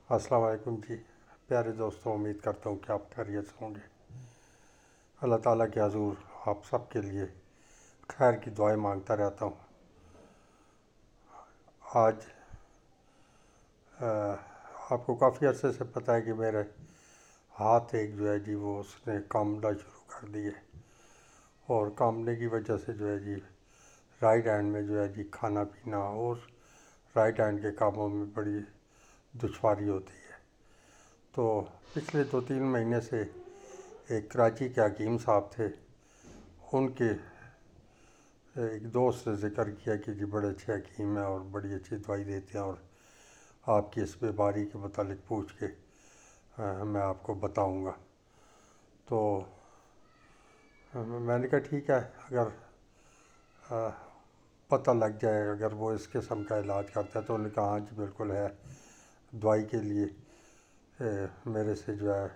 السلام علیکم جی پیارے دوستوں، امید کرتا ہوں کہ آپ خیریت سے ہوں گے۔ اللہ تعالیٰ کے حضور آپ سب کے لیے خیر کی دعائیں مانگتا رہتا ہوں۔ آج آپ کو کافی عرصے سے پتہ ہے کہ میرے ہاتھ ایک جو ہے جی وہ اس نے کامنا شروع کر دی ہے، اور کامنے کی وجہ سے جو ہے جی رائٹ ہینڈ میں جو ہے جی کھانا پینا اور رائٹ ہینڈ کے کاموں میں بڑی دشواری ہوتی ہے۔ تو پچھلے 2-3 مہینے سے ایک کراچی کے حکیم صاحب تھے، ان کے ایک دوست نے ذکر کیا کہ جی بڑے اچھے حکیم ہیں اور بڑی اچھی دوائی دیتے ہیں، اور آپ کی اس بیماری کے متعلق پوچھ کے میں آپ کو بتاؤں گا۔ تو میں نے کہا ٹھیک ہے، اگر پتہ لگ جائے، اگر وہ اس قسم کا علاج کرتا ہے تو انہوں نے کہا ہاں جی بالکل ہے۔ دوائی کے لیے میرے سے جو ہے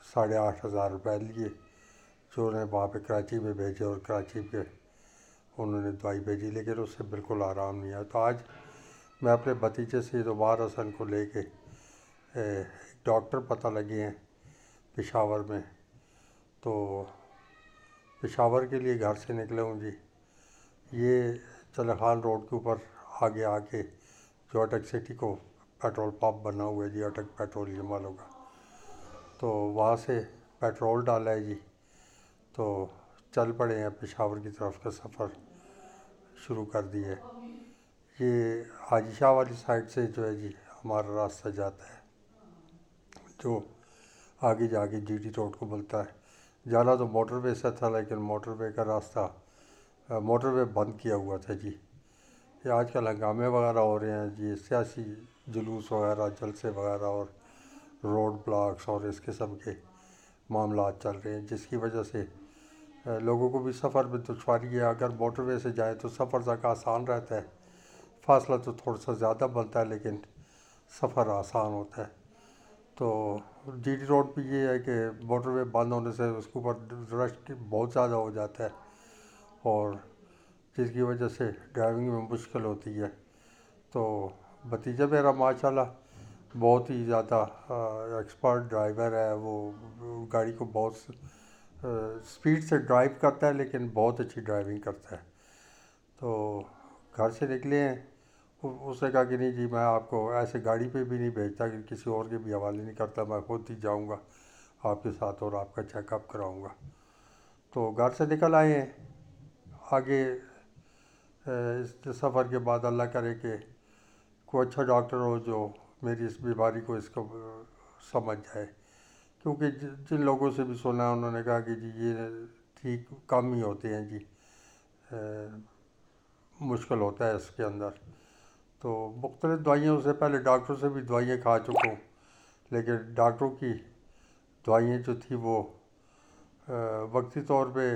8,500 روپے لیے، جو انہیں وہاں پہ کراچی میں بھیجے، اور کراچی پہ انہوں نے دوائی بھیجی، لیکن اس سے بالکل آرام نہیں آیا۔ تو آج میں اپنے بھتیجے سے دوبار حسن کو لے کے ایک ڈاکٹر پتہ لگے ہیں پشاور میں، تو پشاور کے لیے گھر سے نکلے ہوں جی۔ یہ چلے خان روڈ کے اوپر آگے آ کے جو اٹک سٹی کو پیٹرول پمپ بنا ہوا ہے جی، اٹک پیٹرولیم والوں کا، تو وہاں سے پیٹرول ڈالا ہے جی، تو چل پڑے ہیں پشاور کی طرف کا سفر شروع کر دی ہے۔ یہ حاجی شاہ والی سائڈ سے جو ہے جی ہمارا راستہ جاتا ہے، جو آگے جا کے جی ٹی روڈ کو ملتا ہے۔ جانا تو موٹر وے سے تھا، لیکن موٹر وے کا راستہ موٹر وے بند کیا ہوا تھا جی۔ یہ آج کل ہنگامے وغیرہ ہو رہے ہیں جی، سیاسی جلوس وغیرہ، جلسے وغیرہ، اور روڈ بلاکس اور اس قسم کے معاملات چل رہے ہیں، جس کی وجہ سے لوگوں کو بھی سفر میں دشواری ہے۔ اگر موٹر وے سے جائیں تو سفر تک آسان رہتا ہے، فاصلہ تو تھوڑا سا زیادہ بنتا ہے لیکن سفر آسان ہوتا ہے۔ تو جی ٹی روڈ پہ یہ ہے کہ موٹر وے بند ہونے سے اس کے اوپر رش بہت زیادہ ہو جاتا ہے، اور جس کی وجہ سے ڈرائیونگ میں مشکل ہوتی ہے۔ تو بھتیجا میرا ماشاءاللہ بہت ہی زیادہ ایکسپرٹ ڈرائیور ہے، وہ گاڑی کو بہت سپیڈ سے ڈرائیو کرتا ہے، لیکن بہت اچھی ڈرائیونگ کرتا ہے۔ تو گھر سے نکلے ہیں، اس نے کہا کہ نہیں جی میں آپ کو ایسے گاڑی پہ بھی نہیں بھیجتا، کہ کسی اور کے بھی حوالے نہیں کرتا، میں خود ہی جاؤں گا آپ کے ساتھ اور آپ کا چیک اپ کراؤں گا۔ تو گھر سے نکل آئے ہیں۔ آگے اس سفر کے بعد اللہ کرے کہ کوئی اچھا ڈاکٹر ہو جو میری اس بیماری کو اس کو سمجھ جائے، کیونکہ جن لوگوں سے بھی سنا انہوں نے کہا کہ جی یہ ٹھیک کم ہی ہوتے ہیں جی، مشکل ہوتا ہے اس کے اندر۔ تو مختلف دوائیوں سے پہلے ڈاکٹر سے بھی دوائیاں کھا چکا ہوں، لیکن ڈاکٹروں کی دوائیاں جو تھی وہ وقتی طور پہ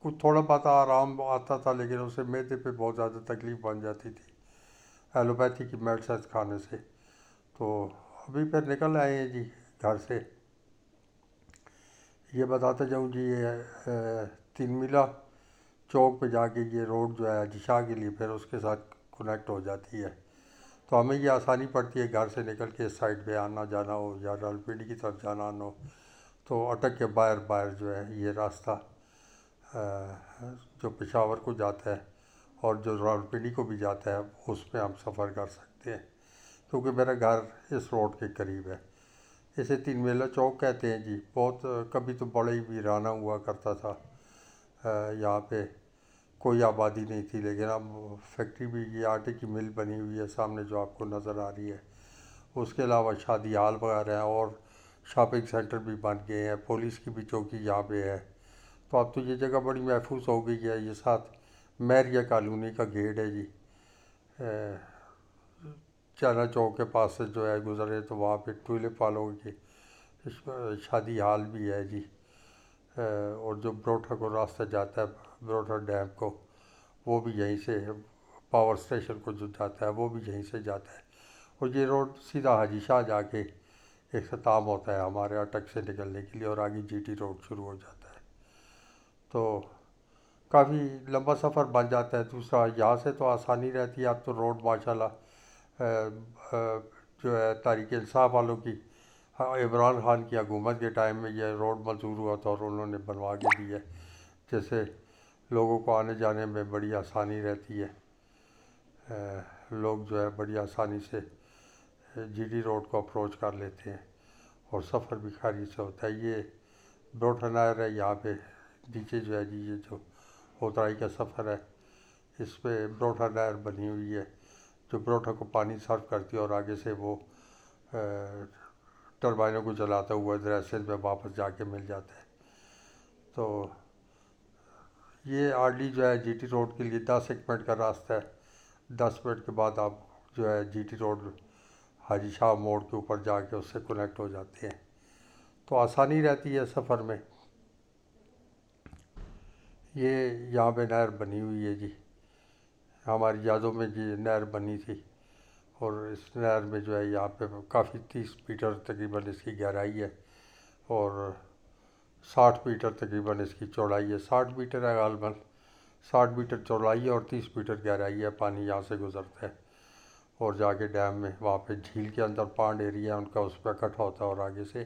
کچھ تھوڑا بہت آرام آتا تھا، لیکن اس سے معدے پہ بہت زیادہ تکلیف بن جاتی تھی ایلوپیتھی کی میڈیسن کھانے سے۔ تو ابھی پھر نکل آئے ہیں جی گھر سے۔ یہ بتاتا جاؤں جی، یہ 3 میلہ چوک پہ جا کے یہ روڈ جو ہے حاجی شاہ کے لیے پھر اس کے ساتھ کنیکٹ ہو جاتی ہے، تو ہمیں یہ آسانی پڑتی ہے گھر سے نکل کے اس سائڈ پہ آنا جانا ہو، یا راولپنڈی کی طرف جانا آنا ہو، تو اٹک کے باہر جو ہے یہ راستہ جو پشاور کو جاتا ہے اور جو راولپنڈی کو بھی جاتا ہے اس پہ ہم سفر کر سکتے ہیں، کیونکہ میرا گھر اس روڈ کے قریب ہے۔ اسے 3 میلہ چوک کہتے ہیں جی۔ بہت کبھی تو بڑا ہی ویرانہ ہوا کرتا تھا، یہاں پہ کوئی آبادی نہیں تھی، لیکن اب فیکٹری بھی، یہ آٹے کی مل بنی ہوئی ہے سامنے جو آپ کو نظر آ رہی ہے، اس کے علاوہ شادی ہال وغیرہ ہیں، اور شاپنگ سینٹر بھی بن گئے ہیں، پولیس کی بھی چوکی یہاں پہ ہے۔ تو اب تو یہ جگہ بڑی محفوظ ہو گئی ہے۔ یہ ساتھ مہریہ کالونی کا گیٹ ہے جی، چانا چوک کے پاس سے جو ہے گزرے تو وہاں پہ ٹولپ والوں کی شادی ہال بھی ہے جی، اور جو بروٹا کو راستہ جاتا ہے بروٹا ڈیم کو، وہ بھی یہیں سے، پاور اسٹیشن کو جو جاتا ہے وہ بھی یہیں سے جاتا ہے، اور یہ روڈ سیدھا حاجی شاہ جا کے اختتام ہوتا ہے ہمارے اٹک سے نکلنے کے لیے، اور آگے جی ٹی روڈ شروع ہو جاتا ہے۔ تو کافی لمبا سفر بن جاتا ہے۔ دوسرا یہاں سے تو آسانی رہتی ہے، اب تو روڈ ماشاءاللہ جو ہے تحریک انصاف والوں کی، عمران خان کی حکومت کے ٹائم میں یہ روڈ منظور ہوا تھا اور انہوں نے بنوا کے دی ہے، جس سے لوگوں کو آنے جانے میں بڑی آسانی رہتی ہے۔ لوگ جو ہے بڑی آسانی سے جی ٹی روڈ کو اپروچ کر لیتے ہیں اور سفر بھی خیریت سے ہوتا ہے۔ یہ بروٹا نہر ہے، یہاں پہ نیچے جو ہے جی یہ جو اترائی کا سفر ہے، اس پہ بروٹا نہر بنی ہوئی ہے جو بروٹا کو پانی صرف کرتی ہے اور آگے سے وہ ٹربائنوں کو چلاتا ہوا دریا سندھ میں واپس جا کے مل جاتا ہے۔ تو یہ آرلی جو ہے جی ٹی روڈ کے لیے 10 منٹ کا راستہ ہے۔ 10 منٹ کے بعد آپ جو ہے جی ٹی روڈ حاجی شاہ موڑ کے اوپر جا کے اس سے کنیکٹ ہو جاتے ہیں، تو آسانی رہتی ہے سفر میں۔ یہ یہاں پہ نہر بنی ہوئی ہے جی، ہماری یادوں میں جی نہر بنی تھی، اور اس نہر میں جو ہے یہاں پہ کافی 30 میٹر تقریباً اس کی گہرائی ہے اور 60 میٹر تقریباً اس کی چوڑائی ہے۔ 60 میٹر ہے غالباً، 60 میٹر چوڑائی ہے اور 30 میٹر گہرائی ہے۔ پانی یہاں سے گزرتا ہے اور جا کے ڈیم میں، وہاں پہ جھیل کے اندر پانڈ ایریا ہے ان کا، اس پہ اکٹھا ہوتا ہے اور آگے سے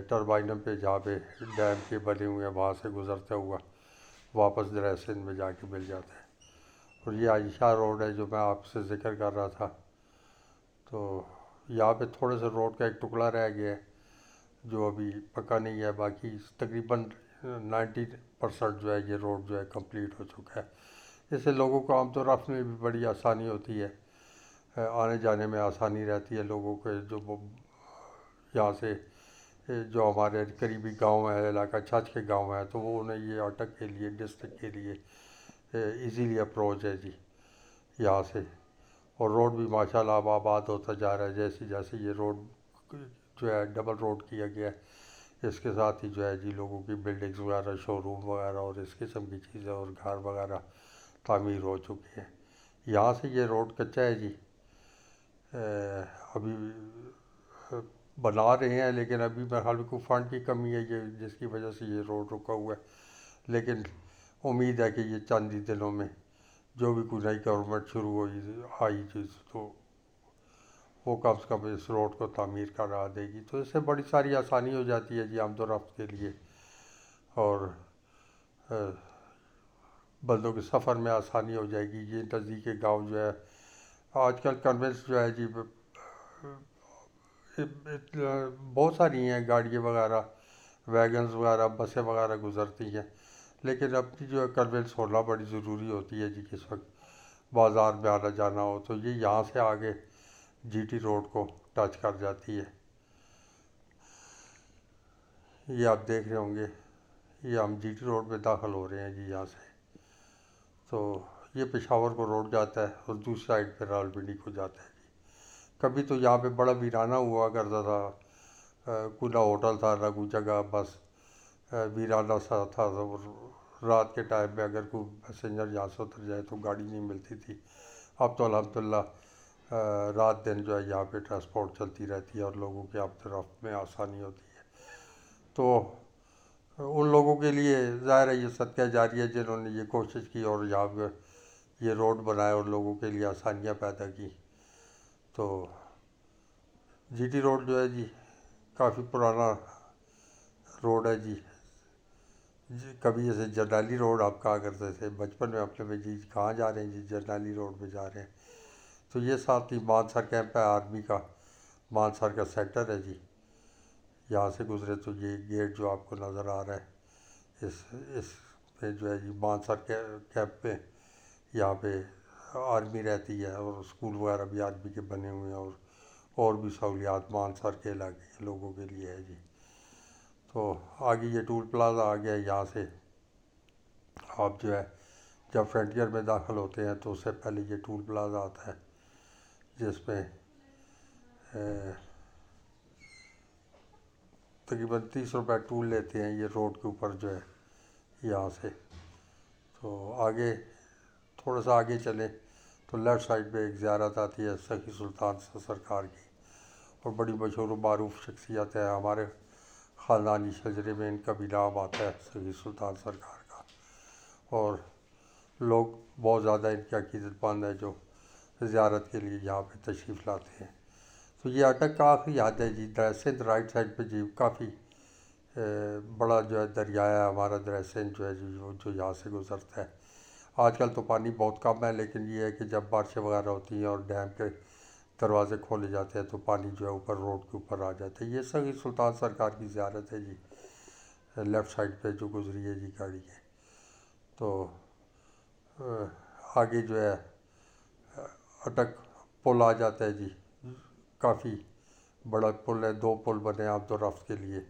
ٹربائنوں پہ جہاں پہ ڈیم کے بنے ہوئے ہیں وہاں سے گزرتا ہوا واپس دریا سندھ میں جا کے مل جاتا ہے۔ اور یہ حاجی شاہ روڈ ہے جو میں آپ سے ذکر کر رہا تھا۔ تو یہاں پہ تھوڑے سے روڈ کا ایک ٹکڑا رہ گیا ہے جو ابھی پکا نہیں ہے، باقی تقریباً 90% جو ہے یہ روڈ جو ہے کمپلیٹ ہو چکا ہے۔ اس سے لوگوں کو آمد و رفت میں بھی بڑی آسانی ہوتی ہے، آنے جانے میں آسانی رہتی ہے لوگوں کے، جو یہاں سے جو ہمارے قریبی گاؤں ہے، علاقہ چھچ کے گاؤں ہے، تو وہ انہیں یہ اٹک کے لیے، ڈسٹرکٹ کے لیے ایزیلی اپروچ ہے جی یہاں سے۔ اور روڈ بھی ماشاءاللہ اب آباد ہوتا جا رہا ہے، جیسے جیسے یہ روڈ جو ہے ڈبل روڈ کیا گیا ہے، اس کے ساتھ ہی جو ہے جی لوگوں کی بلڈنگز وغیرہ، شو روم وغیرہ اور اس قسم کی چیزیں اور گھر وغیرہ تعمیر ہو چکے ہیں۔ یہاں سے یہ روڈ کچا ہے جی، ابھی بنا رہے ہیں، لیکن ابھی میرے خیال میں کوئی فنڈ کی کمی ہے یہ، جس کی وجہ سے یہ روڈ رکا ہوا ہے، لیکن امید ہے کہ یہ چند ہی دنوں میں جو بھی کوئی نئی گورنمنٹ شروع ہوئی آئی چیز تو وہ کم سے کم اس روڈ کو تعمیر کرا دے گی، تو اس سے بڑی ساری آسانی ہو جاتی ہے جی آمد و رفت کے لیے، اور بندوں کے سفر میں آسانی ہو جائے گی۔ یہ نزدیک گاؤں جو ہے آج کل کنوینس جو ہے جی بہت ساری ہیں، گاڑیاں وغیرہ، ویگنز وغیرہ، بسیں وغیرہ گزرتی ہیں، لیکن اپنی جو ہے کنوینس ہونا بڑی ضروری ہوتی ہے جی، کس وقت بازار میں آنا جانا ہو تو یہ یہاں سے آگے جی ٹی روڈ کو ٹچ کر جاتی ہے۔ یہ آپ دیکھ رہے ہوں گے، یہ ہم جی ٹی روڈ میں داخل ہو رہے ہیں جی یہاں سے، تو یہ پشاور کو روڈ جاتا ہے اور دوسری سائڈ پہ راولپنڈی کو جاتا ہے جی۔ کبھی تو یہاں پہ بڑا ویرانہ ہوا کرتا تھا، کوئی نہ ہوٹل تھا نہ کوئی جگہ، بس ویرانہ سا تھا، اور رات کے ٹائم میں اگر کوئی پیسنجر یہاں سے اتر جائے تو گاڑی نہیں ملتی تھی۔ اب تو الحمدللہ رات دن جو ہے یہاں پہ ٹرانسپورٹ چلتی رہتی ہے اور لوگوں کے آمد و رفت میں آسانی ہوتی ہے، تو ان لوگوں کے لیے ظاہر ہے یہ صدقہ جاریہ ہے جنہوں نے یہ کوشش کی اور یہاں پہ یہ روڈ بنائے اور لوگوں کے لیے آسانیاں پیدا کی۔ تو جی ٹی روڈ جو ہے جی کافی پرانا روڈ ہے جی، کبھی جیسے جرنیلی روڈ آپ کہا کرتے تھے بچپن میں اپنے میں، جی کہاں جا رہے ہیں جی جرنیلی روڈ پہ جا رہے ہیں، تو یہ ساتھ ہی مانسر کیمپ ہے آرمی کا، مانسر کا سیکٹر ہے جی، یہاں سے گزرے تو یہ گیٹ جو آپ کو نظر آ رہا ہے، اس پہ جو ہے جی مانسر کیمپ پہ یہاں پہ آرمی رہتی ہے اور اسکول وغیرہ بھی آرمی کے بنے ہوئے ہیں، اور بھی سہولیات مانسر کے علاقے کے لوگوں کے لیے ہے جی۔ تو آگے یہ ٹول پلازا آ گیا، یہاں سے آپ جو ہے جب فرنٹیئر میں داخل ہوتے ہیں تو اس سے پہلے یہ ٹول پلازا آتا ہے جس میں تقریباً 30 روپے ٹول لیتے ہیں یہ روڈ کے اوپر جو ہے یہاں سے۔ تو آگے تھوڑا سا آگے چلیں تو لیفٹ سائڈ پہ ایک زیارت آتی ہے سخی سلطان سرکار کی، اور بڑی مشہور و معروف شخصیت ہے، ہمارے خاندانی شجرے میں ان کا بھی نام آتا ہے سخی سلطان سرکار کا، اور لوگ بہت زیادہ ان کے عقیدت مند ہیں جو زیارت کے لیے یہاں پہ تشریف لاتے ہیں۔ تو یہ اٹک کا آخری حد ہے جی، دریا سندھ رائٹ سائڈ پہ جی کافی بڑا جو ہے دریا ہے ہمارا دریا سندھ جو ہے جی، جو یہاں سے گزرتا ہے۔ آج کل تو پانی بہت کم ہے، لیکن یہ ہے کہ جب بارشیں وغیرہ ہوتی ہیں اور ڈیم کے دروازے کھولے جاتے ہیں تو پانی جو ہے اوپر روڈ کے اوپر آ جاتا ہے۔ یہ صغیر سلطان سرکار کی زیارت ہے جی، لیفٹ سائڈ پہ جو گزری ہے جی گاڑی ہے۔ تو آگے جو ہے اٹک پل آ جاتا ہے جی، کافی بڑا پل ہے، 2 پل بنے آمد و رفت کے لیے۔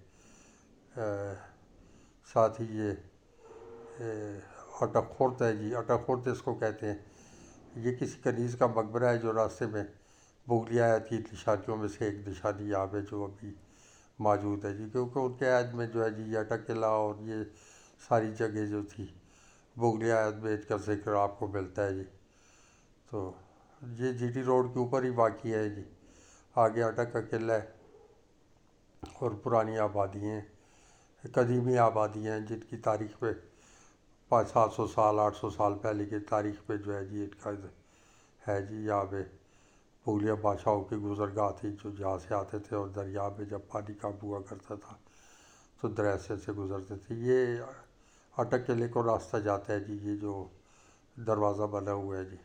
ساتھ ہی یہ اٹک خورد ہے جی، اٹک خورد اس کو کہتے ہیں۔ یہ کسی کنیز کا مقبرہ ہے جو راستے میں مغلیہ عہد کی نشانیوں میں سے ایک نشانی یہاں پہ جو ابھی موجود ہے جی، کیونکہ ان کے عہد میں جو ہے جی یہ اٹک قلعہ اور یہ ساری جگہ جو تھی مغلیہ عہد میں ان کا ذکر آپ کو ملتا ہے جی۔ تو یہ جی ٹی روڈ کے اوپر ہی واقع ہے جی۔ آگے اٹک کا قلعہ ہے اور پرانی آبادیاں ہیں، قدیمی آبادیاں ہیں جن کی تاریخ پہ 500-700 سال 800 سال پہلے کی تاریخ پہ جو ہے جی ان کا ہے جی۔ یہاں پہ مغلیہ بادشاہوں کی گزرگاہ تھی جو جہاں سے آتے تھے، اور دریا پہ جب پانی کم ہوا کرتا تھا تو دریا سے گزرتے تھے۔ یہ اٹک قلعے کو راستہ جاتا ہے جی، یہ جو دروازہ بنا ہوا ہے جی۔